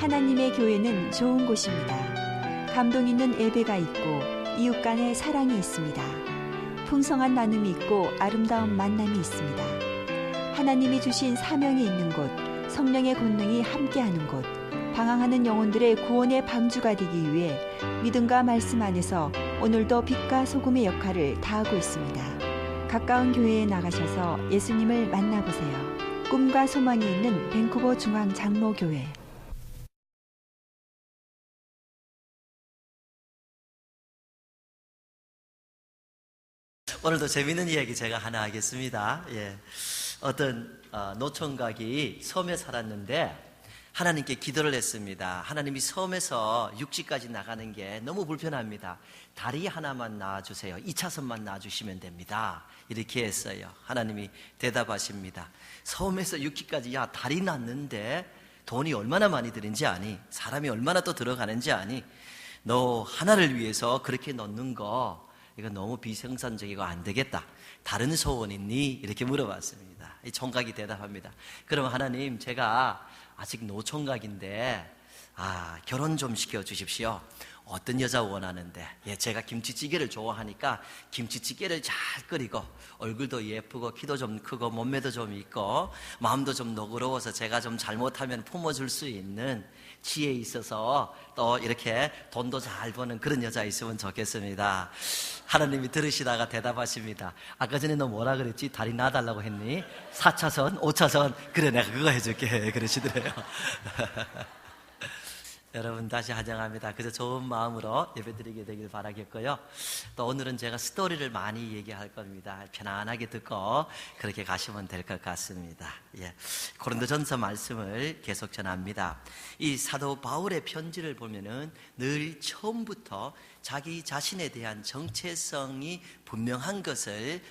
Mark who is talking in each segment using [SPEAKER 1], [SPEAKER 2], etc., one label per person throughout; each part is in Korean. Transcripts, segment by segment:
[SPEAKER 1] 하나님의 교회는 좋은 곳입니다. 감동 있는 예배가 있고 이웃 간의 사랑이 있습니다. 풍성한 나눔이 있고 아름다운 만남이 있습니다. 하나님이 주신 사명이 있는 곳, 성령의 권능이 함께하는 곳, 방황하는 영혼들의 구원의 방주가 되기 위해 믿음과 말씀 안에서 오늘도 빛과 소금의 역할을 다하고 있습니다. 가까운 교회에 나가셔서 예수님을 만나보세요. 꿈과 소망이 있는 밴쿠버 중앙 장로교회.
[SPEAKER 2] 오늘도 재미있는 이야기 제가 하나 하겠습니다. 어떤 노총각이 섬에 살았는데 하나님께 기도를 했습니다. 하나님이 섬에서 육지까지 나가는 게 너무 불편합니다. 다리 하나만 놔주세요. 2차선만 놔주시면 됩니다. 이렇게 했어요. 하나님이 대답하십니다. 섬에서 육지까지 야 다리 놨는데 돈이 얼마나 많이 드는지 아니? 사람이 얼마나 또 들어가는지 아니? 너 하나를 위해서 그렇게 넣는 거 이거 너무 비생산적이고 안 되겠다. 다른 소원 있니? 이렇게 물어봤습니다. 이 총각이 대답합니다. 그럼 하나님, 제가 아직 노총각인데 결혼 좀 시켜주십시오. 어떤 여자 원하는데? 제가 김치찌개를 좋아하니까 김치찌개를 잘 끓이고 얼굴도 예쁘고 키도 좀 크고 몸매도 좀 있고 마음도 좀 너그러워서 제가 좀 잘못하면 품어줄 수 있는 지혜 있어서 또 이렇게 돈도 잘 버는 그런 여자 있으면 좋겠습니다. 하나님이 들으시다가 대답하십니다. 아까 전에 너 뭐라 그랬지? 다리 놔달라고 했니? 4차선, 5차선 그래 내가 그거 해줄게 그러시더래요. 여러분 다시 환영합니다. 그저 좋은 마음으로 예배드리게 되길 바라겠고요. 또 오늘은 제가 스토리를 많이 얘기할 겁니다. 편안하게 듣고 그렇게 가시면 될 것 같습니다. 고린도전서 말씀을 계속 전합니다. 이 사도 바울의 편지를 보면은 늘 처음부터 자기 자신에 대한 정체성이 분명한 것을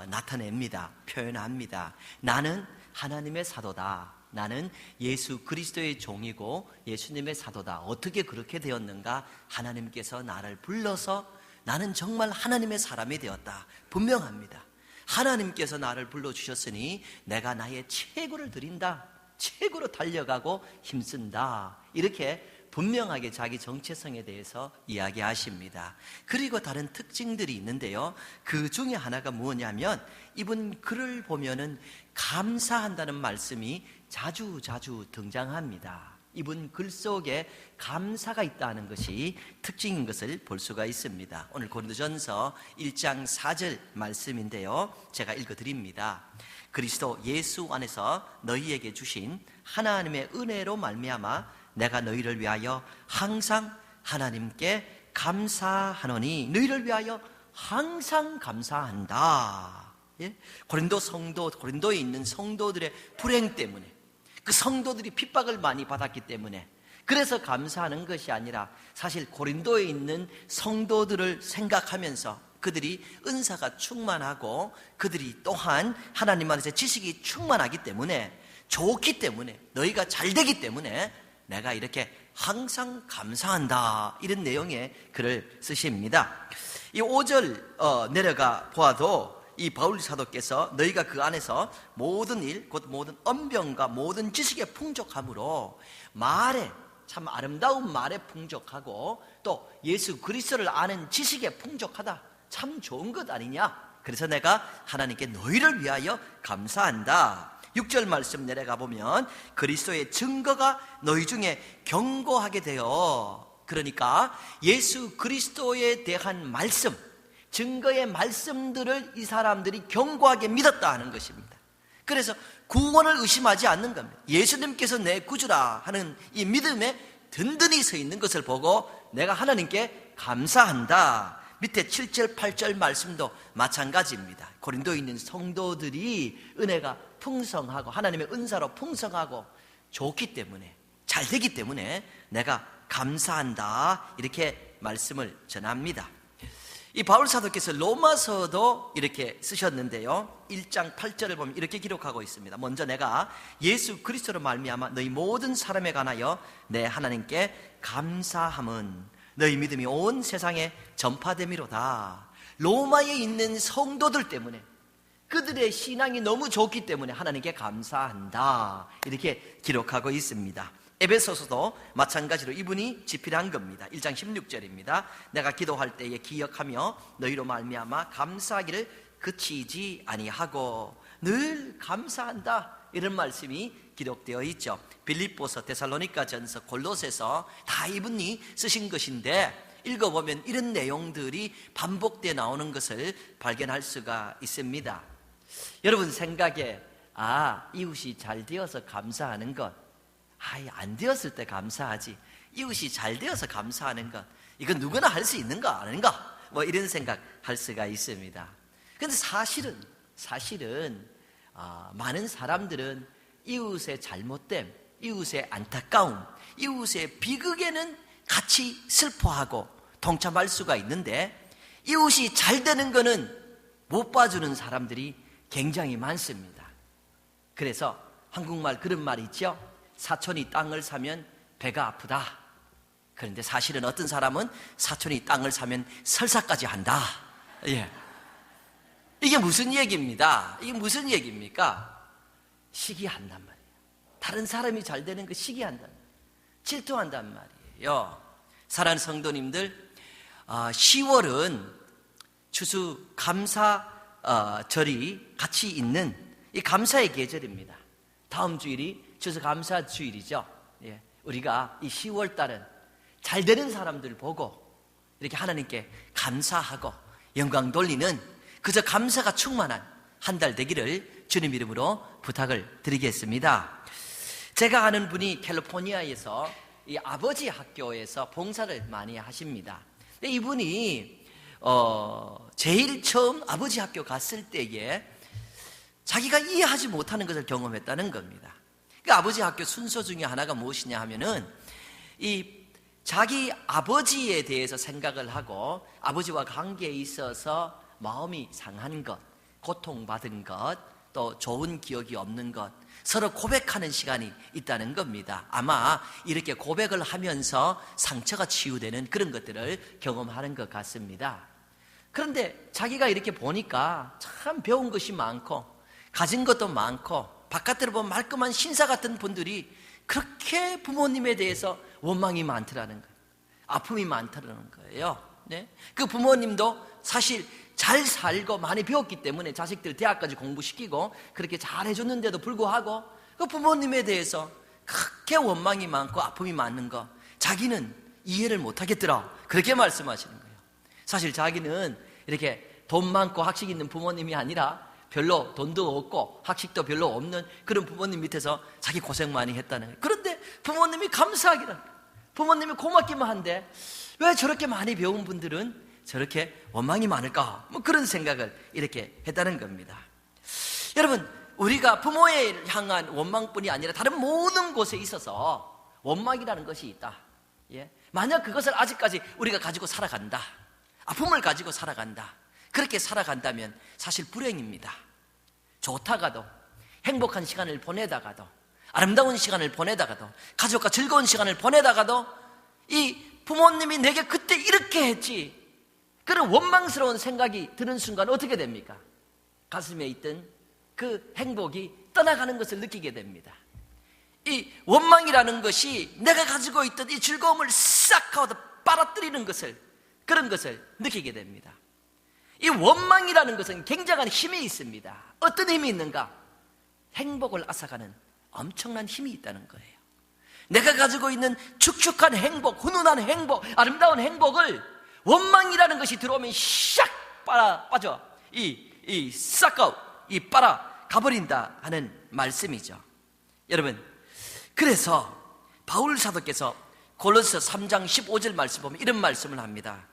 [SPEAKER 2] 나타냅니다. 표현합니다. 나는 하나님의 사도다. 나는 예수 그리스도의 종이고 예수님의 사도다. 어떻게 그렇게 되었는가? 하나님께서 나를 불러서 나는 정말 하나님의 사람이 되었다. 분명합니다. 하나님께서 나를 불러주셨으니 내가 나의 최고를 드린다. 최고로 달려가고 힘쓴다. 이렇게 분명하게 자기 정체성에 대해서 이야기하십니다. 그리고 다른 특징들이 있는데요. 그 중에 하나가 뭐냐면 이분 글을 보면은 감사한다는 말씀이 자주 등장합니다. 이분 글 속에 감사가 있다는 것이 특징인 것을 볼 수가 있습니다. 오늘 고린도전서 1장 4절 말씀인데요. 제가 읽어드립니다. 그리스도 예수 안에서 너희에게 주신 하나님의 은혜로 말미암아 내가 너희를 위하여 항상 하나님께 감사하노니 너희를 위하여 항상 감사한다. 고린도에 있는 성도들의 불행 때문에 그 성도들이 핍박을 많이 받았기 때문에 그래서 감사하는 것이 아니라 사실 고린도에 있는 성도들을 생각하면서 그들이 은사가 충만하고 그들이 또한 하나님 안에서 지식이 충만하기 때문에 좋기 때문에 너희가 잘 되기 때문에 내가 이렇게 항상 감사한다 이런 내용의 글을 쓰십니다. 이 5절 내려가 보아도 이 바울 사도께서 너희가 그 안에서 모든 일 곧 모든 언변과 모든 지식에 풍족함으로 말에 참 아름다운 말에 풍족하고 또 예수 그리스도를 아는 지식에 풍족하다. 참 좋은 것 아니냐? 그래서 내가 하나님께 너희를 위하여 감사한다. 6절 말씀 내려가 보면 그리스도의 증거가 너희 중에 견고하게 되어 그러니까 예수 그리스도에 대한 말씀 증거의 말씀들을 이 사람들이 견고하게 믿었다 하는 것입니다. 그래서 구원을 의심하지 않는 겁니다. 예수님께서 내 구주라 하는 이 믿음에 든든히 서 있는 것을 보고 내가 하나님께 감사한다. 밑에 7절 8절 말씀도 마찬가지입니다. 고린도에 있는 성도들이 은혜가 풍성하고 하나님의 은사로 풍성하고 좋기 때문에 잘 되기 때문에 내가 감사한다 이렇게 말씀을 전합니다. 이 바울 사도께서 로마서도 이렇게 쓰셨는데요. 1장 8절을 보면 이렇게 기록하고 있습니다. 먼저 내가 예수 그리스도로 말미암아 너희 모든 사람에 관하여 내 하나님께 감사함은 너희 믿음이 온 세상에 전파됨이로다. 로마에 있는 성도들 때문에 그들의 신앙이 너무 좋기 때문에 하나님께 감사한다 이렇게 기록하고 있습니다. 에베소서도 마찬가지로 이분이 집필한 겁니다. 1장 16절입니다. 내가 기도할 때에 기억하며 너희로 말미암아 감사하기를 그치지 아니하고 늘 감사한다, 이런 말씀이 기록되어 있죠. 빌립보서, 데살로니가전서, 골로새서 다 이분이 쓰신 것인데 읽어보면 이런 내용들이 반복되어 나오는 것을 발견할 수가 있습니다. 여러분 생각에 이웃이 잘 되어서 감사하는 것, 안 되었을 때 감사하지, 이웃이 잘 되어서 감사하는 것, 이건 누구나 할 수 있는 거 아닌가, 뭐 이런 생각할 수가 있습니다. 그런데 사실은 많은 사람들은 이웃의 잘못됨, 이웃의 안타까움, 이웃의 비극에는 같이 슬퍼하고 동참할 수가 있는데, 이웃이 잘 되는 거는 못 봐주는 사람들이 굉장히 많습니다. 그래서 한국말 그런 말이 있죠. 사촌이 땅을 사면 배가 아프다. 그런데 사실은 어떤 사람은 사촌이 땅을 사면 설사까지 한다. 예. 이게 무슨 얘기입니다? 이게 무슨 얘기입니까? 시기한단 말이에요. 다른 사람이 잘 되는 거 시기한단 말이에요. 질투한단 말이에요. 사랑하는 성도님들, 10월은 추수 감사절이 같이 있는 이 감사의 계절입니다. 다음 주일이 추수 감사 주일이죠. 예. 우리가 이 10월 달은 잘 되는 사람들 보고 이렇게 하나님께 감사하고 영광 돌리는, 그저 감사가 충만한 한 달 되기를 주님 이름으로 부탁을 드리겠습니다. 제가 아는 분이 캘리포니아에서 이 아버지 학교에서 봉사를 많이 하십니다. 근데 이분이 제일 처음 아버지 학교 갔을 때에 자기가 이해하지 못하는 것을 경험했다는 겁니다. 그 아버지 학교 순서 중에 하나가 무엇이냐 하면은 이 자기 아버지에 대해서 생각을 하고 아버지와 관계에 있어서 마음이 상한 것, 고통받은 것, 또 좋은 기억이 없는 것, 서로 고백하는 시간이 있다는 겁니다. 아마 이렇게 고백을 하면서 상처가 치유되는 그런 것들을 경험하는 것 같습니다. 그런데 자기가 이렇게 보니까 참 배운 것이 많고 가진 것도 많고 바깥으로 보면 말끔한 신사 같은 분들이 그렇게 부모님에 대해서 원망이 많더라는 거예요. 아픔이 많다는 거예요. 네? 그 부모님도 사실 잘 살고 많이 배웠기 때문에 자식들 대학까지 공부시키고 그렇게 잘 해줬는데도 불구하고 그 부모님에 대해서 그렇게 원망이 많고 아픔이 많은 거 자기는 이해를 못하겠더라, 그렇게 말씀하시는 거예요. 사실 자기는 이렇게 돈 많고 학식 있는 부모님이 아니라 별로 돈도 없고 학식도 별로 없는 그런 부모님 밑에서 자기 고생 많이 했다는 거예요. 그런데 부모님이 감사하기는, 부모님이 고맙기만 한데 왜 저렇게 많이 배운 분들은 저렇게 원망이 많을까, 뭐 그런 생각을 이렇게 했다는 겁니다. 여러분, 우리가 부모에 향한 원망뿐이 아니라 다른 모든 곳에 있어서 원망이라는 것이 있다. 예? 만약 그것을 아직까지 우리가 가지고 살아간다, 아픔을 가지고 살아간다, 그렇게 살아간다면 사실 불행입니다. 좋다가도, 행복한 시간을 보내다가도, 아름다운 시간을 보내다가도, 가족과 즐거운 시간을 보내다가도 이 부모님이 내게 그때 이렇게 했지, 그런 원망스러운 생각이 드는 순간 어떻게 됩니까? 가슴에 있던 그 행복이 떠나가는 것을 느끼게 됩니다. 이 원망이라는 것이 내가 가지고 있던 이 즐거움을 싹 하고 빨아들이는 것을, 그런 것을 느끼게 됩니다. 이 원망이라는 것은 굉장한 힘이 있습니다. 어떤 힘이 있는가? 행복을 앗아가는 엄청난 힘이 있다는 거예요. 내가 가지고 있는 축축한 행복, 훈훈한 행복, 아름다운 행복을 원망이라는 것이 들어오면 샥 빠져 싹 빨아 가버린다 하는 말씀이죠. 여러분, 그래서 바울 사도께서 골로새서 3장 15절 말씀 보면 이런 말씀을 합니다.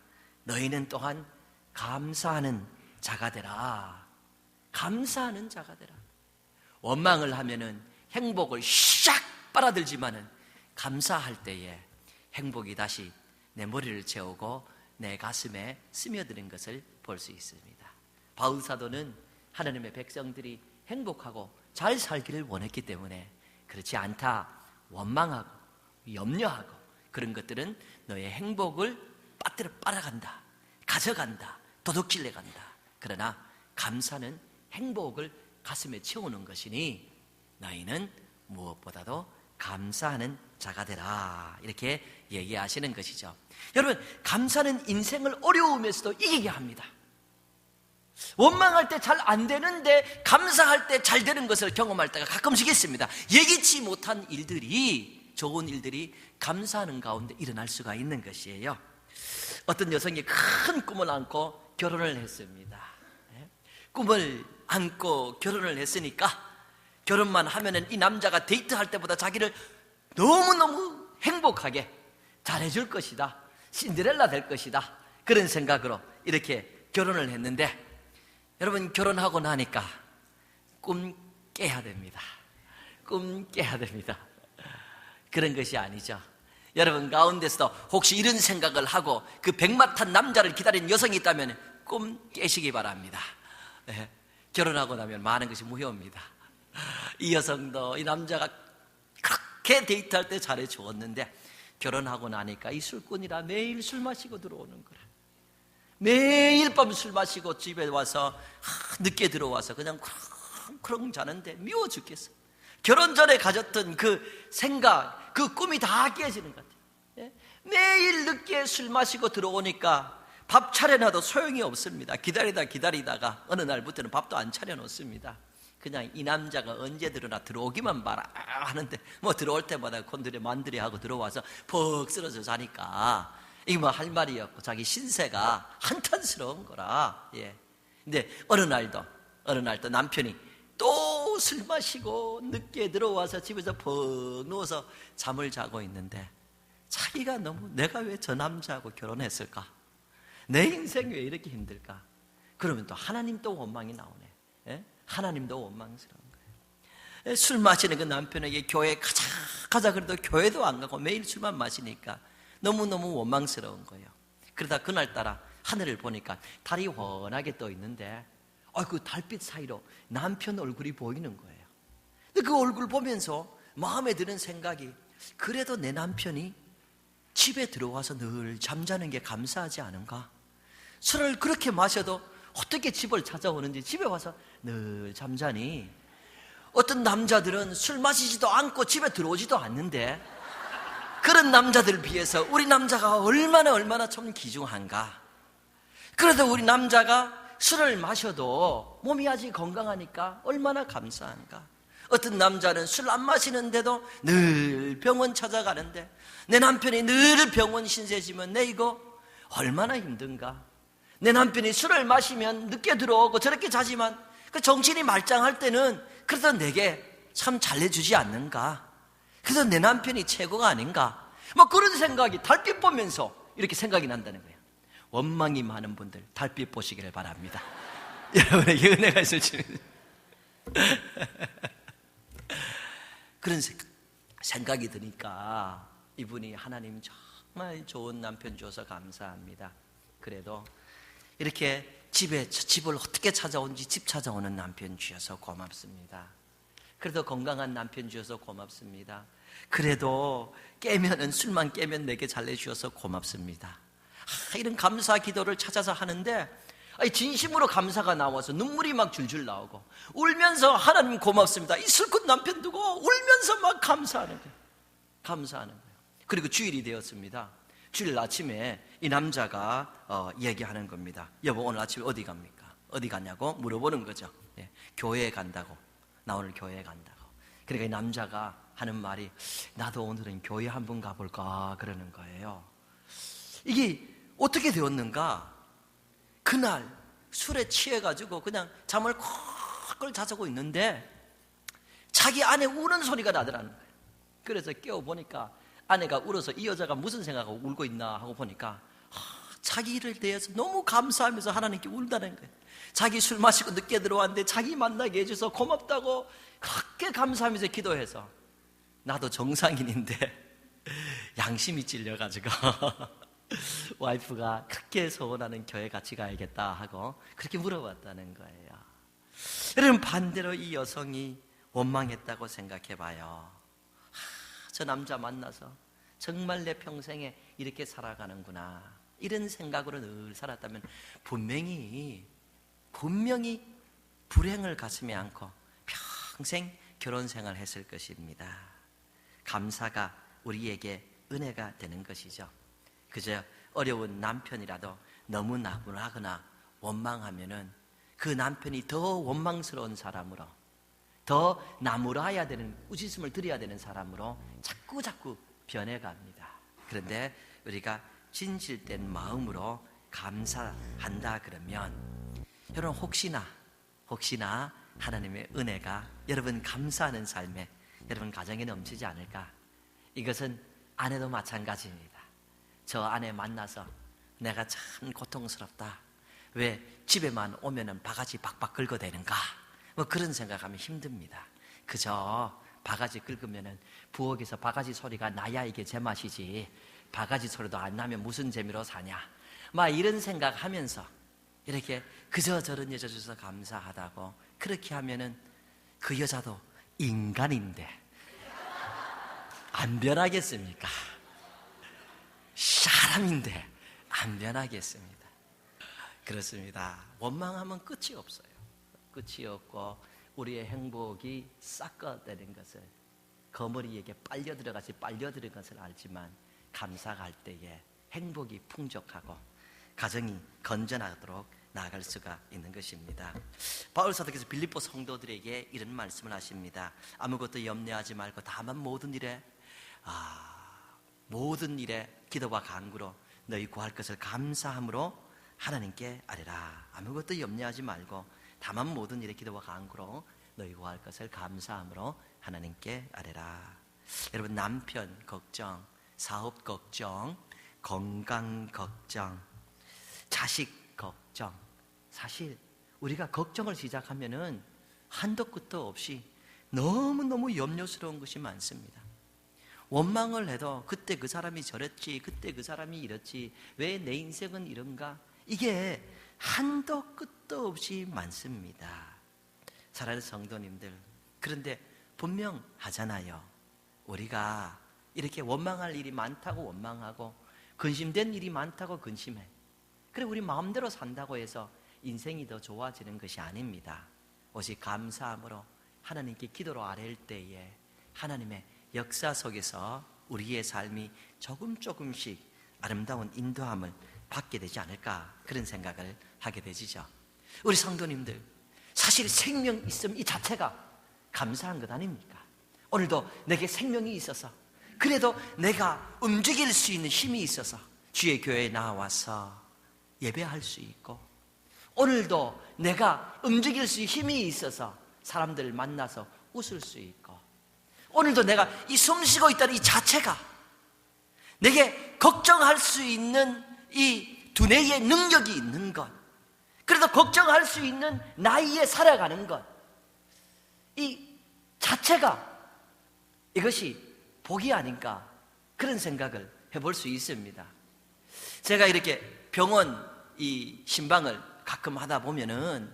[SPEAKER 2] 너희는 또한 감사하는 자가 되라. 감사하는 자가 되라. 원망을 하면은 행복을 샥 빨아들지만은 감사할 때에 행복이 다시 내 머리를 채우고 내 가슴에 스며드는 것을 볼 수 있습니다. 바울 사도는 하나님의 백성들이 행복하고 잘 살기를 원했기 때문에 그렇지 않다, 원망하고 염려하고 그런 것들은 너의 행복을 빠뜨려 빨아간다, 가져간다, 도둑질내 간다. 그러나 감사는 행복을 가슴에 채우는 것이니 너희는 무엇보다도 감사하는 자가 되라. 이렇게 얘기하시는 것이죠. 여러분, 감사는 인생을 어려움에서도 이기게 합니다. 원망할 때 잘 안 되는데 감사할 때 잘 되는 것을 경험할 때가 가끔씩 있습니다. 예기치 못한 일들이, 좋은 일들이 감사하는 가운데 일어날 수가 있는 것이에요. 어떤 여성이 큰 꿈을 안고 결혼을 했습니다. 꿈을 안고 결혼을 했으니까 결혼만 하면은 이 남자가 데이트할 때보다 자기를 너무너무 행복하게 잘해줄 것이다, 신데렐라 될 것이다, 그런 생각으로 이렇게 결혼을 했는데, 여러분, 결혼하고 나니까 꿈 깨야 됩니다. 꿈 깨야 됩니다. 그런 것이 아니죠. 여러분 가운데서도 혹시 이런 생각을 하고 그 백마탄 남자를 기다리는 여성이 있다면 꿈 깨시기 바랍니다. 네. 결혼하고 나면 많은 것이 무효입니다. 이 여성도 이 남자가 그렇게 데이트할 때 잘해 주었는데 결혼하고 나니까 이 술꾼이라 매일 술 마시고 들어오는 거라. 매일 밤 술 마시고 집에 와서 늦게 들어와서 그냥 크렁크렁 자는데 미워 죽겠어. 결혼 전에 가졌던 그 생각, 그 꿈이 다 깨지는 것 같아요. 매일 늦게 술 마시고 들어오니까 밥 차려놔도 소용이 없습니다. 기다리다가 어느 날부터는 밥도 안 차려놓습니다. 그냥 이 남자가 언제 들어나 들어오기만 봐라 하는데 뭐 들어올 때마다 곤드레 만드레 하고 들어와서 퍽 쓰러져 자니까 이게 뭐 할 말이 없고 자기 신세가 한탄스러운 거라. 근데 어느 날도 남편이 또 술 마시고 늦게 들어와서 집에서 퍽 누워서 잠을 자고 있는데 자기가 너무, 내가 왜 저 남자하고 결혼했을까? 내 인생 왜 이렇게 힘들까? 그러면 또 하나님 또 원망이 나오네. 하나님도 원망스러운 거예요. 술 마시는 그 남편에게 교회 가자 그래도 교회도 안 가고 매일 술만 마시니까 너무너무 원망스러운 거예요. 그러다 그날따라 하늘을 보니까 달이 훤하게 떠 있는데 그 달빛 사이로 남편 얼굴이 보이는 거예요. 근데 그 얼굴 보면서 마음에 드는 생각이, 그래도 내 남편이 집에 들어와서 늘 잠자는 게 감사하지 않은가? 술을 그렇게 마셔도 어떻게 집을 찾아오는지, 집에 와서 늘 잠자니? 어떤 남자들은 술 마시지도 않고 집에 들어오지도 않는데 그런 남자들 비해서 우리 남자가 얼마나 좀 귀중한가? 그래도 우리 남자가 술을 마셔도 몸이 아직 건강하니까 얼마나 감사한가? 어떤 남자는 술 안 마시는데도 늘 병원 찾아가는데 내 남편이 늘 병원 신세지면 내 이거 얼마나 힘든가? 내 남편이 술을 마시면 늦게 들어오고 저렇게 자지만 그 정신이 말짱할 때는 그래도 내게 참 잘해주지 않는가? 그래서 내 남편이 최고가 아닌가? 뭐 그런 생각이 달빛 보면서 이렇게 생각이 난다는 거예요. 원망이 많은 분들 달빛 보시기를 바랍니다. 여러분에게 은혜가 있을지. 그런 생각이 드니까 이분이 하나님 정말 좋은 남편 줘서 감사합니다. 그래도 이렇게 집을 어떻게 찾아온지 집 찾아오는 남편 주셔서 고맙습니다. 그래도 건강한 남편 주셔서 고맙습니다. 그래도 술만 깨면 내게 잘해주셔서 고맙습니다. 이런 감사 기도를 찾아서 하는데 진심으로 감사가 나와서 눈물이 막 줄줄 나오고 울면서 하나님 고맙습니다. 이 슬픈 남편 두고 울면서 막 감사하는 거예요. 그리고 주일이 되었습니다. 주일 아침에 이 남자가 얘기하는 겁니다. 여보, 오늘 아침에 어디 갑니까? 어디 갔냐고 물어보는 거죠. 교회에 간다고. 나 오늘 교회에 간다고. 그러니까 이 남자가 하는 말이, 나도 오늘은 교회 한번 가볼까 그러는 거예요. 이게 어떻게 되었는가? 그날 술에 취해가지고 그냥 잠을 콱 자자고 있는데 자기 아내 우는 소리가 나더라는 거예요. 그래서 깨워보니까 아내가 울어서 이 여자가 무슨 생각하고 울고 있나 하고 보니까 자기를 대해서 너무 감사하면서 하나님께 울다는 거예요. 자기 술 마시고 늦게 들어왔는데 자기 만나게 해줘서 고맙다고 그렇게 감사하면서 기도해서, 나도 정상인인데 양심이 찔려가지고 와이프가 그렇게 소원하는 교회 같이 가야겠다 하고 그렇게 물어봤다는 거예요. 여러분, 반대로 이 여성이 원망했다고 생각해봐요. 저 남자 만나서 정말 내 평생에 이렇게 살아가는구나, 이런 생각으로 늘 살았다면 분명히 불행을 가슴에 안고 평생 결혼 생활을 했을 것입니다. 감사가 우리에게 은혜가 되는 것이죠. 그저 어려운 남편이라도 너무 나무라거나 원망하면은 그 남편이 더 원망스러운 사람으로, 더 나무라야 되는, 꾸짖음을 드려야 되는 사람으로 자꾸 변해갑니다. 그런데 우리가 진실된 마음으로 감사한다 그러면, 여러분 혹시나 하나님의 은혜가 여러분 감사하는 삶에 여러분 가정에 넘치지 않을까? 이것은 아내도 마찬가지입니다. 저 아내 만나서 내가 참 고통스럽다, 왜 집에만 오면은 바가지 박박 긁어대는가, 뭐 그런 생각하면 힘듭니다. 그저 바가지 긁으면은 부엌에서 바가지 소리가 나야 이게 제맛이지, 바가지 소리도 안 나면 무슨 재미로 사냐, 막 이런 생각하면서 이렇게 그저 저런 여자 주셔서 감사하다고 그렇게 하면은 그 여자도 인간인데 안 변하겠습니까? 사람인데 안 변하겠습니다. 그렇습니다. 원망하면 끝이 없어요. 끝이 없고 우리의 행복이 싹꺼되는 것을, 거머리에게 빨려 들어간 것을 알지만 감사할 때에 행복이 풍족하고 가정이 건전하도록 나아갈 수가 있는 것입니다. 바울 사도께서 빌립보 성도들에게 이런 말씀을 하십니다. 아무것도 염려하지 말고 다만 모든 일에 기도와 간구로 너희 구할 것을 감사함으로 하나님께 아뢰라. 아무것도 염려하지 말고 다만 모든 일에 기도와 간구로 너희 구할 것을 감사함으로 하나님께 아뢰라. 여러분, 남편 걱정, 사업 걱정, 건강 걱정, 자식 걱정, 사실 우리가 걱정을 시작하면은 한도 끝도 없이 너무너무 염려스러운 것이 많습니다. 원망을 해도 그때 그 사람이 저랬지, 그때 그 사람이 이랬지, 왜 내 인생은 이런가, 이게 한도 끝도 없이 많습니다. 사랑하는 성도님들, 그런데 분명하잖아요. 우리가 이렇게 원망할 일이 많다고 원망하고 근심된 일이 많다고 근심해. 그래 우리 마음대로 산다고 해서 인생이 더 좋아지는 것이 아닙니다. 오직 감사함으로 하나님께 기도로 아뢰일 때에 하나님의 역사 속에서 우리의 삶이 조금씩 아름다운 인도함을 받게 되지 않을까, 그런 생각을 하게 되지죠. 우리 성도님들, 사실 생명 있음 이 자체가 감사한 것 아닙니까? 오늘도 내게 생명이 있어서, 그래도 내가 움직일 수 있는 힘이 있어서 주의 교회에 나와서 예배할 수 있고, 오늘도 내가 움직일 수 있는 힘이 있어서 사람들을 만나서 웃을 수 있고, 오늘도 내가 이 숨쉬고 있다는 이 자체가 내게 걱정할 수 있는 이 두뇌의 능력이 있는 것, 그래도 걱정할 수 있는 나이에 살아가는 것, 이 자체가 이것이 복이 아닌가, 그런 생각을 해볼 수 있습니다. 제가 이렇게 병원 이 신방을 가끔 하다 보면은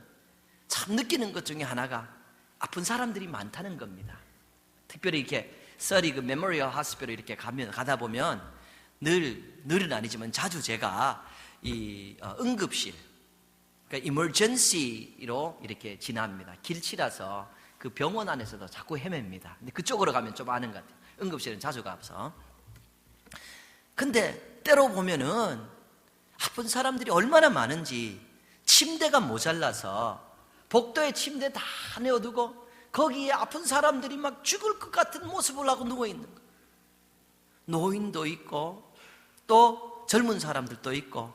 [SPEAKER 2] 참 느끼는 것 중에 하나가 아픈 사람들이 많다는 겁니다. 특별히 이렇게 서리 그 메모리얼 호스피털 이렇게 가다 보면 늘은 아니지만 자주 제가 이 응급실, 그러니까 이머전시로 이렇게 지납니다. 길치라서 그 병원 안에서도 자꾸 헤맵니다. 근데 그쪽으로 가면 좀 아는 것 같아요. 응급실은 자주 가서. 근데 때로 보면은 아픈 사람들이 얼마나 많은지, 침대가 모자라서 복도에 침대 다 내어두고 거기에 아픈 사람들이 막 죽을 것 같은 모습을 하고 누워있는 거예요. 노인도 있고 또 젊은 사람들도 있고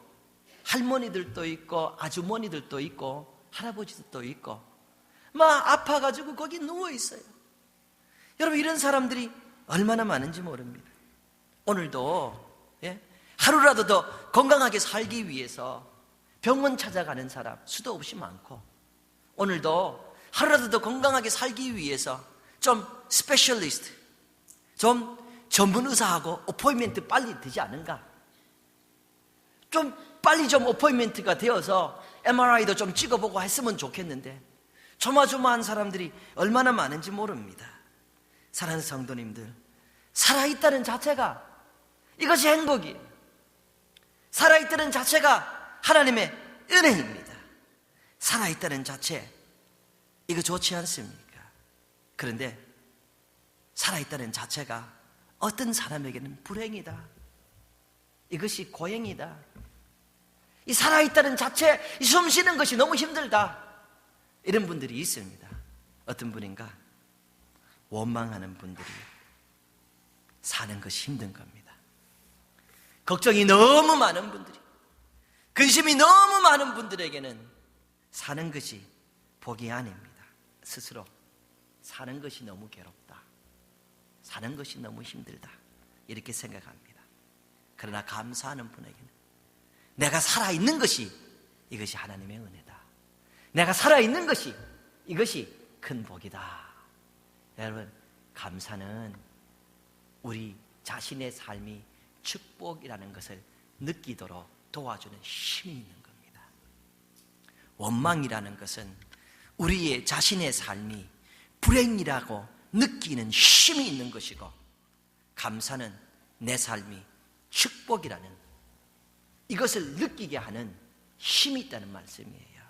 [SPEAKER 2] 할머니들도 있고 아주머니들도 있고 할아버지들도 있고 막 아파가지고 거기 누워있어요. 여러분, 이런 사람들이 얼마나 많은지 모릅니다. 오늘도 하루라도 더 건강하게 살기 위해서 병원 찾아가는 사람 수도 없이 많고, 오늘도 하루라도 더 건강하게 살기 위해서 좀 스페셜리스트, 좀 전문 의사하고 어포인먼트 빨리 되지 않은가, 좀 빨리 좀 어포인먼트가 되어서 MRI도 좀 찍어보고 했으면 좋겠는데 조마조마한 사람들이 얼마나 많은지 모릅니다. 사랑하는 성도님들, 살아있다는 자체가 이것이 행복이에요. 살아있다는 자체가 하나님의 은혜입니다. 살아있다는 자체, 이거 좋지 않습니까? 그런데 살아있다는 자체가 어떤 사람에게는 불행이다. 이것이 고행이다. 이 살아있다는 자체, 이 숨 쉬는 것이 너무 힘들다. 이런 분들이 있습니다. 어떤 분인가? 원망하는 분들이 사는 것이 힘든 겁니다. 걱정이 너무 많은 분들이, 근심이 너무 많은 분들에게는 사는 것이 복이 아닙니다. 스스로 사는 것이 너무 괴롭다, 사는 것이 너무 힘들다, 이렇게 생각합니다. 그러나 감사하는 분에게는 내가 살아있는 것이, 이것이 하나님의 은혜다. 내가 살아있는 것이, 이것이 큰 복이다. 여러분, 감사는 우리 자신의 삶이 축복이라는 것을 느끼도록 도와주는 힘이 있는 겁니다. 원망이라는 것은 우리의 자신의 삶이 불행이라고 느끼는 힘이 있는 것이고, 감사는 내 삶이 축복이라는 이것을 느끼게 하는 힘이 있다는 말씀이에요.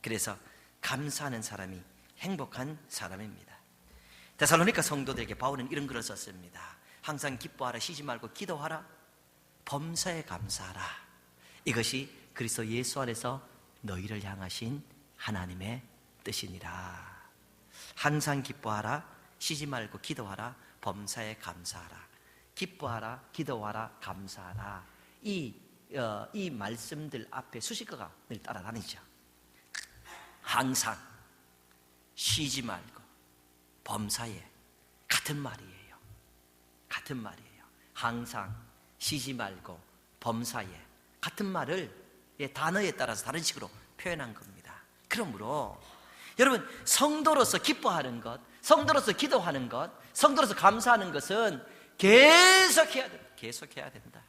[SPEAKER 2] 그래서 감사하는 사람이 행복한 사람입니다. 데살로니가 성도들에게 바울은 이런 글을 썼습니다. 항상 기뻐하라, 쉬지 말고 기도하라, 범사에 감사하라. 이것이 그리스도 예수 안에서 너희를 향하신 하나님의 뜻이니라. 항상 기뻐하라, 쉬지 말고 기도하라, 범사에 감사하라. 기뻐하라, 기도하라, 감사하라. 이 말씀들 앞에 수식어가 늘 따라다니죠. 항상, 쉬지 말고, 범사에, 같은 말이에요. 같은 말이에요. 항상, 쉬지 말고, 범사에, 같은 말을 단어에 따라서 다른 식으로 표현한 겁니다. 그러므로 여러분, 성도로서 기뻐하는 것, 성도로서 기도하는 것, 성도로서 감사하는 것은 계속해야 된다. 계속해야 된다.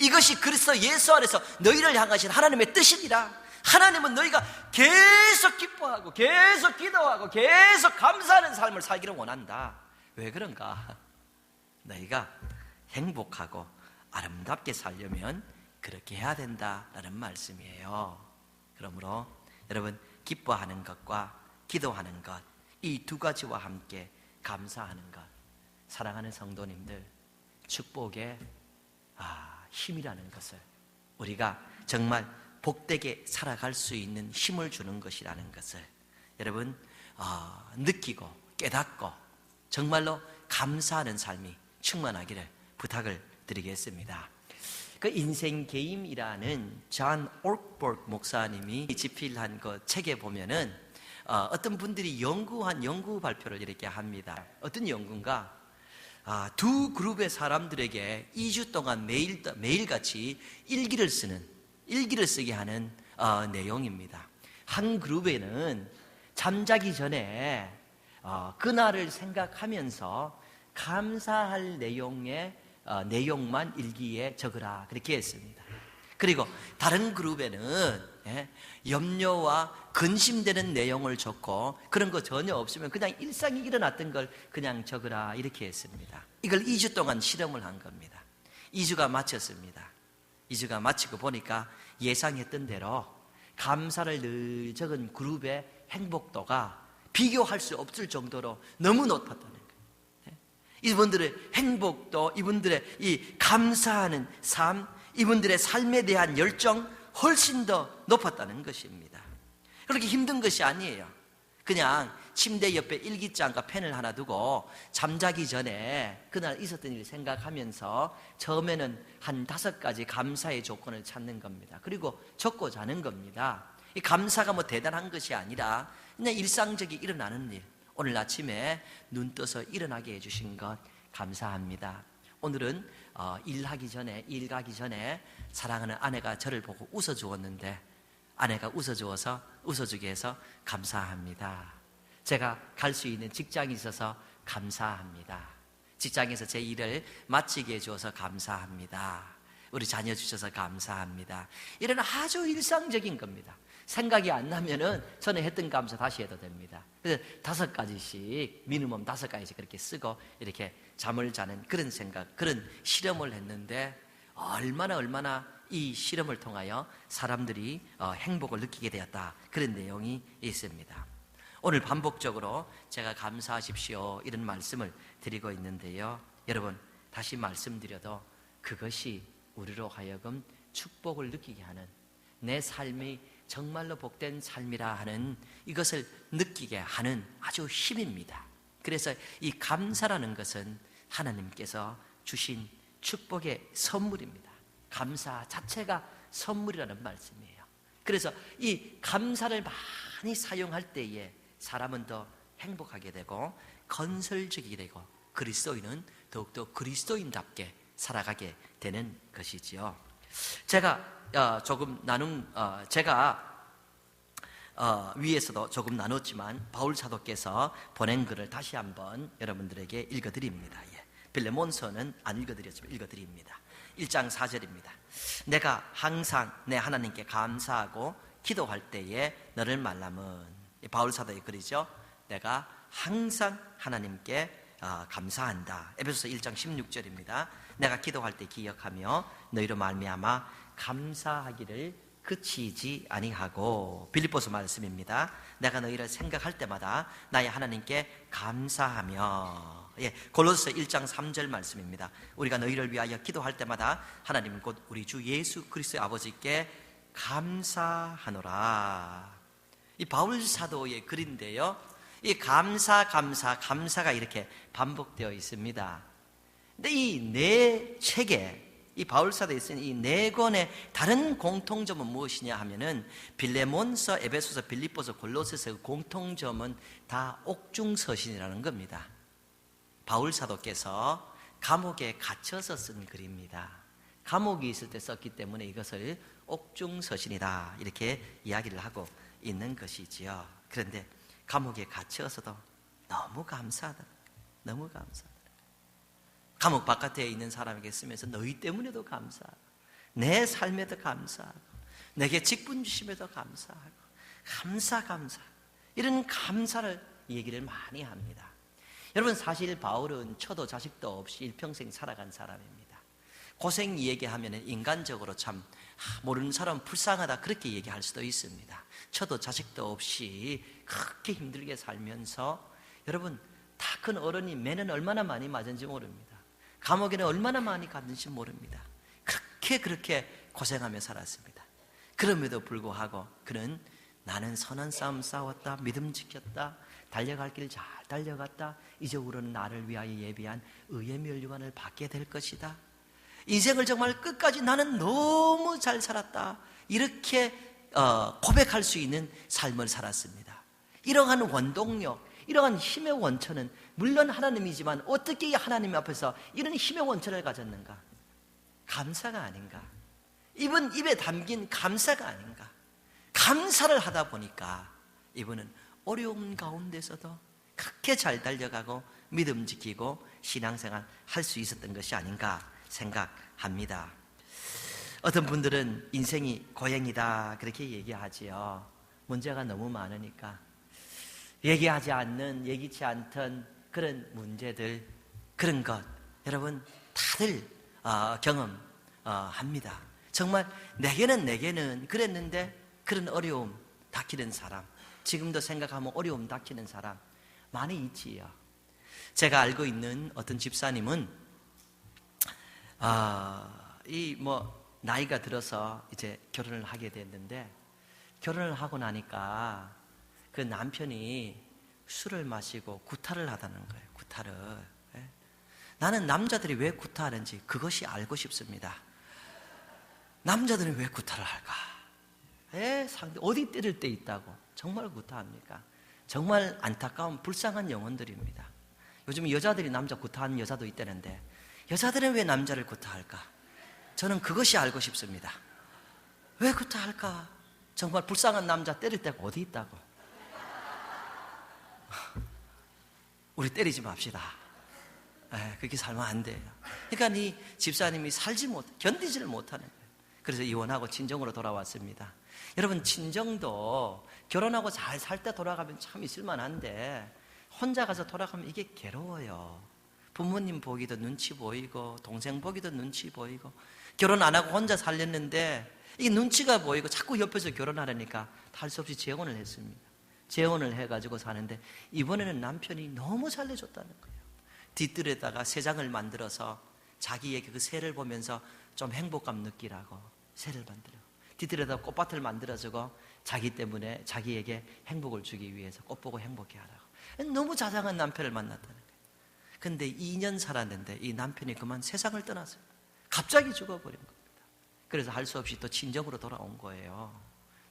[SPEAKER 2] 이것이 그리스도 예수 안에서 너희를 향하신 하나님의 뜻이니라. 하나님은 너희가 계속 기뻐하고 계속 기도하고 계속 감사하는 삶을 살기를 원한다. 왜 그런가? 너희가 행복하고 아름답게 살려면 그렇게 해야 된다라는 말씀이에요. 그러므로 여러분, 기뻐하는 것과 기도하는 것, 이 두 가지와 함께 감사하는 것, 사랑하는 성도님들, 축복의 힘이라는 것을, 우리가 정말 복되게 살아갈 수 있는 힘을 주는 것이라는 것을 여러분 느끼고 깨닫고 정말로 감사하는 삶이 충만하기를 부탁을 드리겠습니다. 그 인생 게임이라는 존 올버그 목사님이 집필한 그 책에 보면은 어떤 분들이 연구한 연구 발표를 이렇게 합니다. 어떤 연구인가? 두 그룹의 사람들에게 2주 동안 매일같이 일기를 쓰게 하는 내용입니다. 한 그룹에는 잠자기 전에 그날을 생각하면서 감사할 내용만 일기에 적으라, 그렇게 했습니다. 그리고 다른 그룹에는 염려와 근심되는 내용을 적고 그런 거 전혀 없으면 그냥 일상이 일어났던 걸 그냥 적으라, 이렇게 했습니다. 이걸 2주 동안 실험을 한 겁니다. 2주가 마쳤습니다. 2주가 마치고 보니까 예상했던 대로 감사를 늘 적은 그룹의 행복도가 비교할 수 없을 정도로 너무 높았다는 거예요. 이분들의 행복도, 이분들의 이 감사하는 삶, 이분들의 삶에 대한 열정 훨씬 더 높았다는 것입니다. 그렇게 힘든 것이 아니에요. 그냥 침대 옆에 일기장과 펜을 하나 두고 잠자기 전에 그날 있었던 일을 생각하면서 처음에는 한 5가지 감사의 조건을 찾는 겁니다. 그리고 적고 자는 겁니다. 이 감사가 뭐 대단한 것이 아니라 그냥 일상적이 일어나는 일, 오늘 아침에 눈 떠서 일어나게 해주신 것 감사합니다. 오늘은 일 가기 전에 사랑하는 아내가 저를 보고 웃어주었는데 아내가 웃어주게 해서 감사합니다. 제가 갈 수 있는 직장이 있어서 감사합니다. 직장에서 제 일을 마치게 해주어서 감사합니다. 우리 자녀 주셔서 감사합니다. 이런 아주 일상적인 겁니다. 생각이 안 나면은 전에 했던 감사 다시 해도 됩니다. 그래서 5가지씩, 미니멈 5가지씩 그렇게 쓰고 이렇게 잠을 자는 그런 생각, 그런 실험을 했는데 얼마나 이 실험을 통하여 사람들이 행복을 느끼게 되었다, 그런 내용이 있습니다. 오늘 반복적으로 제가 감사하십시오 이런 말씀을 드리고 있는데요, 여러분, 다시 말씀드려도 그것이 우리로 하여금 축복을 느끼게 하는, 내 삶이 정말로 복된 삶이라 하는 이것을 느끼게 하는 아주 힘입니다. 그래서 이 감사라는 것은 하나님께서 주신 축복의 선물입니다. 감사 자체가 선물이라는 말씀이에요. 그래서 이 감사를 많이 사용할 때에 사람은 더 행복하게 되고 건설적이게 되고 그리스도인은 더욱더 그리스도인답게 살아가게 되는 것이지요. 제가 조금 위에서도 조금 나눴지만 바울 사도께서 보낸 글을 다시 한번 여러분들에게 읽어드립니다. 빌레몬서는 안 읽어드렸지만 읽어드립니다. 1장 4절입니다. 내가 항상 내 하나님께 감사하고 기도할 때에 너를 말람은, 바울 사도의 글이죠. 내가 항상 하나님께 감사한다. 에베소서 1장 16절입니다. 내가 기도할 때 기억하며 너희로 말미암아 감사하기를 그치지 아니하고. 빌립보서 말씀입니다. 내가 너희를 생각할 때마다 나의 하나님께 감사하며. 골로새서 1장 3절 말씀입니다. 우리가 너희를 위하여 기도할 때마다 하나님 곧 우리 주 예수 그리스도의 아버지께 감사하노라. 이 바울 사도의 글인데요, 이 감사가 이렇게 반복되어 있습니다. 근데 이 네 책에, 이 바울 사도에 쓰인 이 네 권의 다른 공통점은 무엇이냐 하면은 빌레몬서, 에베소서, 빌립보서, 골로새서의 공통점은 다 옥중서신이라는 겁니다. 바울 사도께서 감옥에 갇혀서 쓴 글입니다. 감옥에 있을 때 썼기 때문에 이것을 옥중서신이다 이렇게 이야기를 하고 있는 것이지요. 그런데 감옥에 갇혀서도 너무 감사하다. 너무 감사하다. 감옥 바깥에 있는 사람에게 쓰면서 너희 때문에도 감사하고, 내 삶에도 감사하고, 내게 직분 주심에도 감사하고, 감사 이런 감사를 얘기를 많이 합니다. 여러분, 사실 바울은 처도 자식도 없이 일평생 살아간 사람입니다. 고생 얘기하면 인간적으로 참 모르는 사람 불쌍하다 그렇게 얘기할 수도 있습니다. 처도 자식도 없이 그렇게 힘들게 살면서, 여러분, 다 큰 어른이 매는 얼마나 많이 맞은지 모릅니다. 감옥에는 얼마나 많이 갔는지 모릅니다. 그렇게 고생하며 살았습니다. 그럼에도 불구하고 그는 나는 선한 싸움 싸웠다, 믿음 지켰다, 달려갈 길 잘 달려갔다, 이제후로는 나를 위하여 예비한 의의 면류관을 받게 될 것이다, 인생을 정말 끝까지 나는 너무 잘 살았다, 이렇게 고백할 수 있는 삶을 살았습니다. 이러한 원동력, 이러한 힘의 원천은 물론 하나님이지만 어떻게 하나님 앞에서 이런 힘의 원천을 가졌는가? 감사가 아닌가? 이분 입에 담긴 감사가 아닌가? 감사를 하다 보니까 이분은 어려움 가운데서도 그렇게 잘 달려가고 믿음 지키고 신앙생활 할 수 있었던 것이 아닌가 생각합니다. 어떤 분들은 인생이 고행이다 그렇게 얘기하지요. 문제가 너무 많으니까 얘기하지 않는, 예기치 않던 그런 문제들, 그런 것 여러분 다들 경험합니다. 정말 내게는 그랬는데 그런 어려움 닥치는 사람, 지금도 생각하면 어려움 닥치는 사람 많이 있지요. 제가 알고 있는 어떤 집사님은 나이가 들어서 이제 결혼을 하게 됐는데, 결혼을 하고 나니까 그 남편이 술을 마시고 구타를 하다는 거예요. 구타를. 나는 남자들이 왜 구타하는지 그것이 알고 싶습니다. 남자들은 왜 구타를 할까? 상대 어디 때릴 때 있다고 정말 구타합니까? 정말 안타까운 불쌍한 영혼들입니다. 요즘 여자들이 남자 구타하는 여자도 있다는데 여자들은 왜 남자를 구타할까? 저는 그것이 알고 싶습니다. 왜 구타할까? 정말 불쌍한 남자 때릴 데가 어디 있다고. 우리 때리지 맙시다. 그렇게 살면 안 돼요. 그러니까 이 집사님이 견디지를 못하는 거예요. 그래서 이혼하고 친정으로 돌아왔습니다. 여러분, 친정도 결혼하고 잘 살 때 돌아가면 참 있을만한데 혼자 가서 돌아가면 이게 괴로워요. 부모님 보기도 눈치 보이고 동생 보기도 눈치 보이고, 결혼 안 하고 혼자 살렸는데 이게 눈치가 보이고 자꾸 옆에서 결혼하려니까 할 수 없이 재혼을 했습니다. 재혼을 해가지고 사는데 이번에는 남편이 너무 잘해줬다는 거예요. 뒷뜰에다가 새 장을 만들어서 자기에게 그 새를 보면서 좀 행복감 느끼라고 새를 만들어. 뒷뜰에다가 꽃밭을 만들어주고 자기 때문에 자기에게 행복을 주기 위해서 꽃 보고 행복해 하라고. 너무 자상한 남편을 만났다는 거예요. 근데 2년 살았는데 이 남편이 그만 세상을 떠났어요. 갑자기 죽어버린 겁니다. 그래서 할 수 없이 또 친정으로 돌아온 거예요.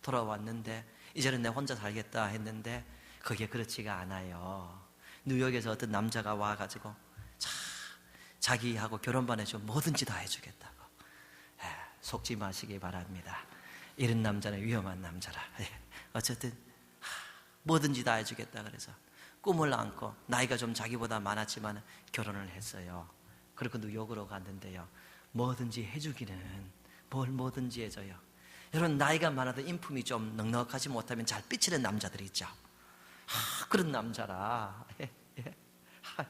[SPEAKER 2] 돌아왔는데 이제는 내 혼자 살겠다 했는데 그게 그렇지가 않아요. 뉴욕에서 어떤 남자가 와가지고 자기하고 결혼반해주면 뭐든지 다 해주겠다고. 속지 마시기 바랍니다. 이런 남자는 위험한 남자라. 어쨌든 뭐든지 다 해주겠다 그래서 꿈을 안고 나이가 좀 자기보다 많았지만 결혼을 했어요. 그리고 뉴욕으로 갔는데요, 뭐든지 해주기는 뭘 뭐든지 해줘요. 여러분, 나이가 많아도 인품이 좀 넉넉하지 못하면 잘 삐치는 남자들이 있죠. 그런 남자라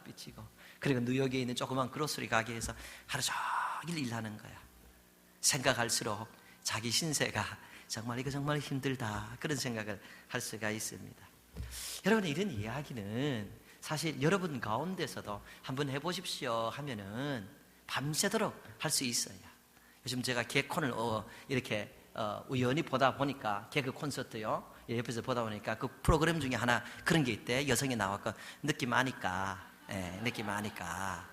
[SPEAKER 2] 삐치고, 그리고 뉴욕에 있는 조그만 그로스리 가게에서 하루 종일 일하는 거야. 생각할수록 자기 신세가 정말 이거 정말 힘들다, 그런 생각을 할 수가 있습니다. 여러분, 이런 이야기는 사실 여러분 가운데서도 한번 해보십시오 하면은 밤새도록 할 수 있어요. 요즘 제가 개콘을 이렇게 우연히 보다 보니까, 개그 콘서트요, 옆에서 보다 보니까 그 프로그램 중에 하나 그런 게 있대. 여성이 나왔고 느낌 아니까, 느낌 아니까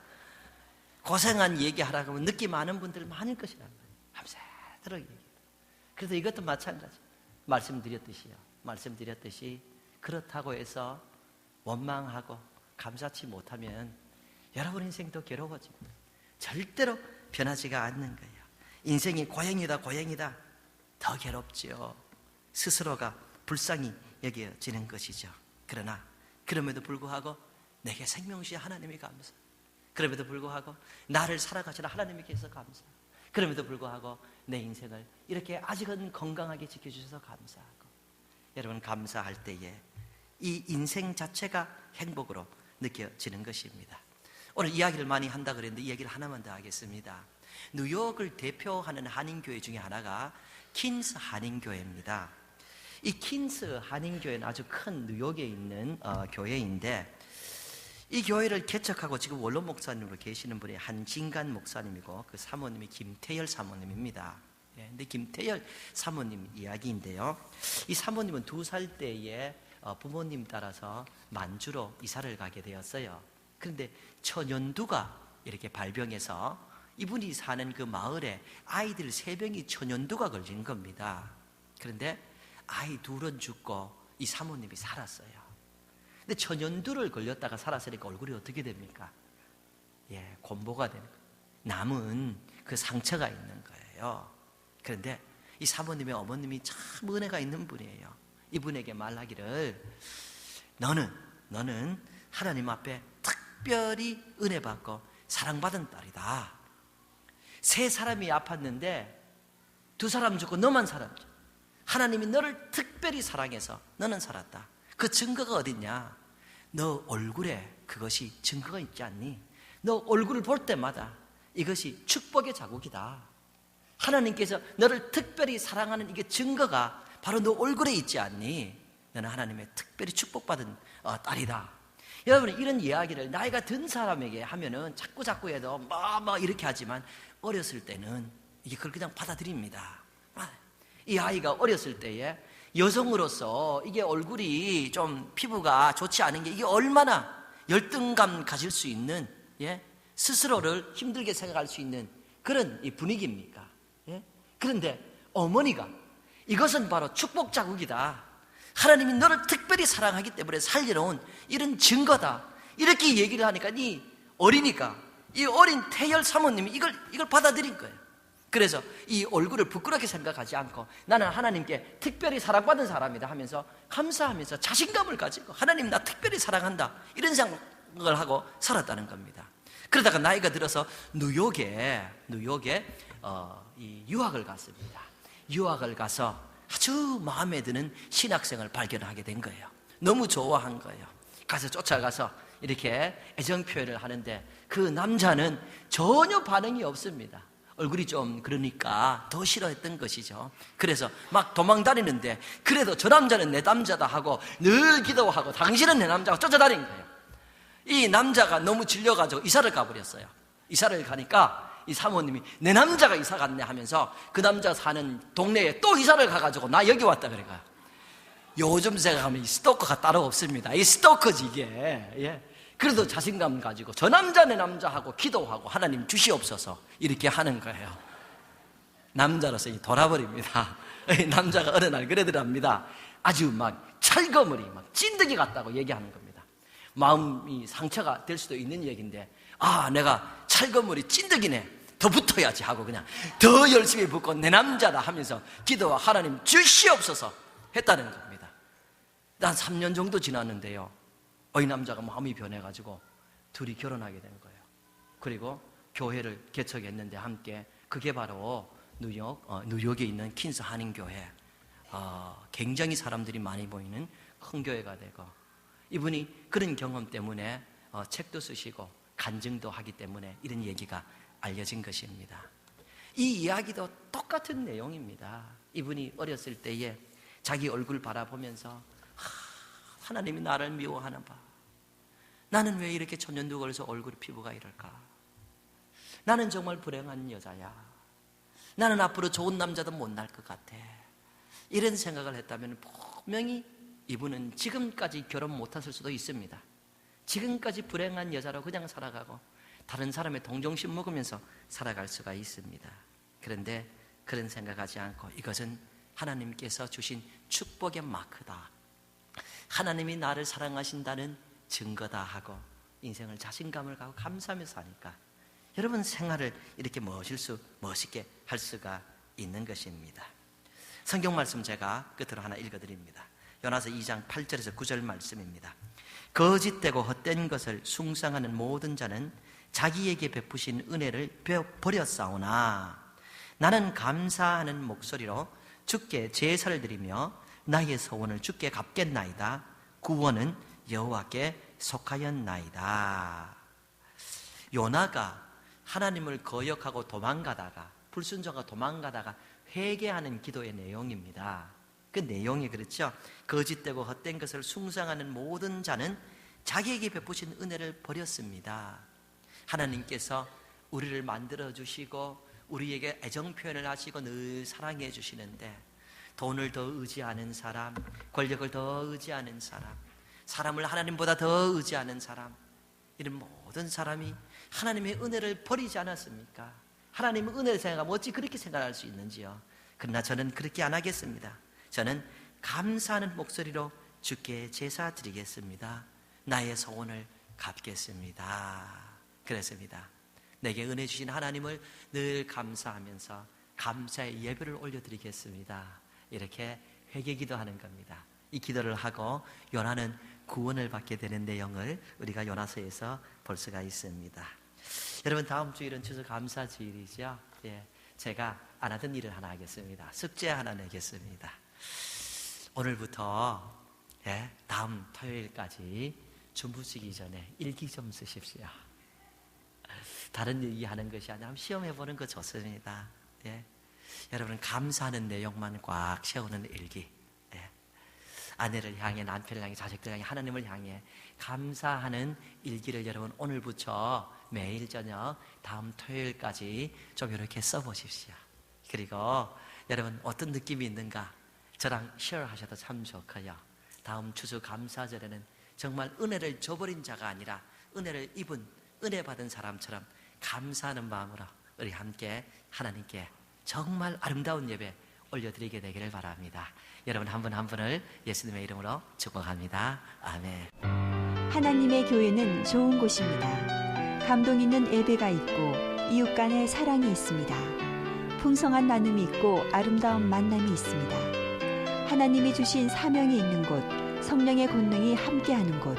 [SPEAKER 2] 고생한 얘기하라고 하면 느낌 아는 분들 많을 것이란 말이에요. 밤새도록 얘기. 그래서 이것도 마찬가지. 말씀드렸듯이 그렇다고 해서 원망하고 감사치 못하면 여러분 인생도 괴로워집니다. 절대로 변하지가 않는 거예요. 인생이 고행이다 더 괴롭지요. 스스로가 불쌍히 여겨지는 것이죠. 그러나 그럼에도 불구하고 내게 생명 주신 하나님이 감사, 그럼에도 불구하고 나를 살아가시는 하나님께서 감사, 그럼에도 불구하고 내 인생을 이렇게 아직은 건강하게 지켜주셔서 감사하고, 여러분 감사할 때에 이 인생 자체가 행복으로 느껴지는 것입니다. 오늘 이야기를 많이 한다 그랬는데 이 얘기를 하나만 더 하겠습니다. 뉴욕을 대표하는 한인교회 중에 하나가 퀸스 한인교회입니다. 이 퀸스 한인교회는 아주 큰 뉴욕에 있는 교회인데, 이 교회를 개척하고 지금 원로 목사님으로 계시는 분이 한진간 목사님이고 그 사모님이 김태열 사모님입니다. 근데 김태열 사모님 이야기인데요, 이 사모님은 2살 때에 부모님 따라서 만주로 이사를 가게 되었어요. 그런데 천연두가 이렇게 발병해서 이분이 사는 그 마을에 아이들 3명이 천연두가 걸린 겁니다. 그런데 아이 2은 죽고 이 사모님이 살았어요. 근데 천연두를 걸렸다가 살았으니까 얼굴이 어떻게 됩니까? 곰보가 되는 거예요. 남은 그 상처가 있는 거예요. 그런데 이 사모님의 어머님이 참 은혜가 있는 분이에요. 이분에게 말하기를, 너는 하나님 앞에 특별히 은혜 받고 사랑받은 딸이다. 3사람이 아팠는데 2사람 죽고 너만 살았죠. 하나님이 너를 특별히 사랑해서 너는 살았다. 그 증거가 어딨냐? 너 얼굴에 그것이 증거가 있지 않니? 너 얼굴을 볼 때마다 이것이 축복의 자국이다. 하나님께서 너를 특별히 사랑하는 이게 증거가 바로 너 얼굴에 있지 않니? 너는 하나님의 특별히 축복받은 딸이다. 여러분, 이런 이야기를 나이가 든 사람에게 하면은 자꾸 해도 뭐 이렇게 하지만, 어렸을 때는 이게 그걸 그냥 받아들입니다. 이 아이가 어렸을 때에 여성으로서 이게 얼굴이 좀 피부가 좋지 않은 게 이게 얼마나 열등감 가질 수 있는, 스스로를 힘들게 생각할 수 있는 그런 이 분위기입니까? 그런데 어머니가 이것은 바로 축복 자국이다. 하나님이 너를 특별히 사랑하기 때문에 살려놓은 이런 증거다. 이렇게 얘기를 하니까 이 어리니까 이 어린 태열 사모님이 이걸 받아들인 거예요. 그래서 이 얼굴을 부끄럽게 생각하지 않고 나는 하나님께 특별히 사랑받은 사람이다 하면서 감사하면서 자신감을 가지고 하나님 나 특별히 사랑한다, 이런 생각을 하고 살았다는 겁니다. 그러다가 나이가 들어서 뉴욕에 이 유학을 갔습니다. 유학을 가서 아주 마음에 드는 신학생을 발견하게 된 거예요. 너무 좋아한 거예요. 가서 쫓아가서 이렇게 애정 표현을 하는데 그 남자는 전혀 반응이 없습니다. 얼굴이 좀 그러니까 더 싫어했던 것이죠. 그래서 막 도망다니는데 그래도 저 남자는 내 남자다 하고 늘 기도하고 당신은 내 남자가 쫓아다닌 거예요. 이 남자가 너무 질려가지고 이사를 가버렸어요. 이사를 가니까 이 사모님이 내 남자가 이사 갔네 하면서 그 남자 사는 동네에 또 이사를 가가지고 나 여기 왔다 그래가. 요즘 생각하면 이 스토커가 따로 없습니다. 이 스토커지 이게. 예. 그래도 자신감 가지고 저 남자 내 남자하고 기도하고 하나님 주시옵소서 이렇게 하는 거예요. 남자로서 돌아버립니다. 남자가 어느 날 그러더랍니다. 아주 막 철거머리 막 찐득이 같다고 얘기하는 겁니다. 마음이 상처가 될 수도 있는 얘기인데, 아 내가 철거머리 찐득이네, 더 붙어야지 하고 그냥 더 열심히 붙고 내 남자다 하면서 기도와 하나님 주시옵소서 했다는 겁니다. 한 3년 정도 지났는데요, 이 남자가 마음이 변해가지고 둘이 결혼하게 된 거예요. 그리고 교회를 개척했는데 함께, 그게 바로 뉴욕에 있는 퀸스 한인교회, 굉장히 사람들이 많이 모이는 큰 교회가 되고, 이분이 그런 경험 때문에 책도 쓰시고 간증도 하기 때문에 이런 얘기가 알려진 것입니다. 이 이야기도 똑같은 내용입니다. 이분이 어렸을 때에 자기 얼굴 바라보면서 하나님이 나를 미워하나 봐. 나는 왜 이렇게 천년두골에서 얼굴 피부가 이럴까? 나는 정말 불행한 여자야. 나는 앞으로 좋은 남자도 못 날 것 같아. 이런 생각을 했다면 분명히 이분은 지금까지 결혼 못했을 수도 있습니다. 지금까지 불행한 여자로 그냥 살아가고 다른 사람의 동정심 먹으면서 살아갈 수가 있습니다. 그런데 그런 생각하지 않고 이것은 하나님께서 주신 축복의 마크다, 하나님이 나를 사랑하신다는 증거다 하고 인생을 자신감을 갖고 감사하며 사니까 여러분 생활을 이렇게 멋있게 할 수가 있는 것입니다. 성경 말씀 제가 끝으로 하나 읽어드립니다. 요나서 2장 8절에서 9절 말씀입니다. 거짓되고 헛된 것을 숭상하는 모든 자는 자기에게 베푸신 은혜를 버렸사오나 나는 감사하는 목소리로 주께 제사를 드리며 나의 소원을 주께 갚겠나이다. 구원은 여호와께 속하였나이다. 요나가 하나님을 거역하고 도망가다가, 불순종하고 도망가다가 회개하는 기도의 내용입니다. 그 내용이 그렇죠. 거짓되고 헛된 것을 숭상하는 모든 자는 자기에게 베푸신 은혜를 버렸습니다. 하나님께서 우리를 만들어주시고 우리에게 애정 표현을 하시고 늘 사랑해 주시는데, 돈을 더 의지하는 사람, 권력을 더 의지하는 사람, 사람을 하나님보다 더 의지하는 사람, 이런 모든 사람이 하나님의 은혜를 버리지 않았습니까? 하나님의 은혜를 생각하면 어찌 그렇게 생각할 수 있는지요. 그러나 저는 그렇게 안 하겠습니다. 저는 감사하는 목소리로 주께 제사 드리겠습니다. 나의 소원을 갚겠습니다. 그랬습니다. 내게 은혜 주신 하나님을 늘 감사하면서 감사의 예배를 올려드리겠습니다. 이렇게 회개 기도하는 겁니다. 이 기도를 하고 요나는 구원을 받게 되는 내용을 우리가 요나서에서 볼 수가 있습니다. 여러분, 다음 주일은 추수감사 주일이죠. 예, 제가 안 하던 일을 하나 하겠습니다. 숙제 하나 내겠습니다. 오늘부터 다음 토요일까지 주무시기 전에 일기 좀 쓰십시오. 다른 얘기하는 것이 아니라 시험해보는 거 좋습니다. 예. 여러분, 감사하는 내용만 꽉 채우는 일기. 아내를 향해, 남편을 향해, 자식들을 향해, 하나님을 향해 감사하는 일기를 여러분 오늘부터 매일 저녁 다음 토요일까지 좀 이렇게 써보십시오. 그리고 여러분 어떤 느낌이 있는가 저랑 쉐어하셔도 참 좋고요. 다음 추수감사절에는 정말 은혜를 줘버린 자가 아니라 은혜를 입은, 은혜 받은 사람처럼 감사하는 마음으로 우리 함께 하나님께 정말 아름다운 예배 올려드리게 되기를 바랍니다. 여러분 한 분 한 분을 예수님의 이름으로 축복합니다. 아멘.
[SPEAKER 1] 하나님의 교회는 좋은 곳입니다. 감동 있는 예배가 있고 이웃 간의 사랑이 있습니다. 풍성한 나눔이 있고 아름다운 만남이 있습니다. 하나님이 주신 사명이 있는 곳, 성령의 권능이 함께하는 곳,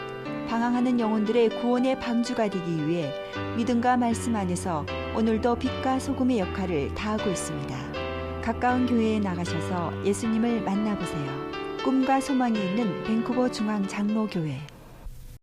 [SPEAKER 1] 방황하는 영혼들의 구원의 방주가 되기 위해 믿음과 말씀 안에서 오늘도 빛과 소금의 역할을 다하고 있습니다. 가까운 교회에 나가셔서 예수님을 만나보세요. 꿈과 소망이 있는 밴쿠버 중앙 장로교회.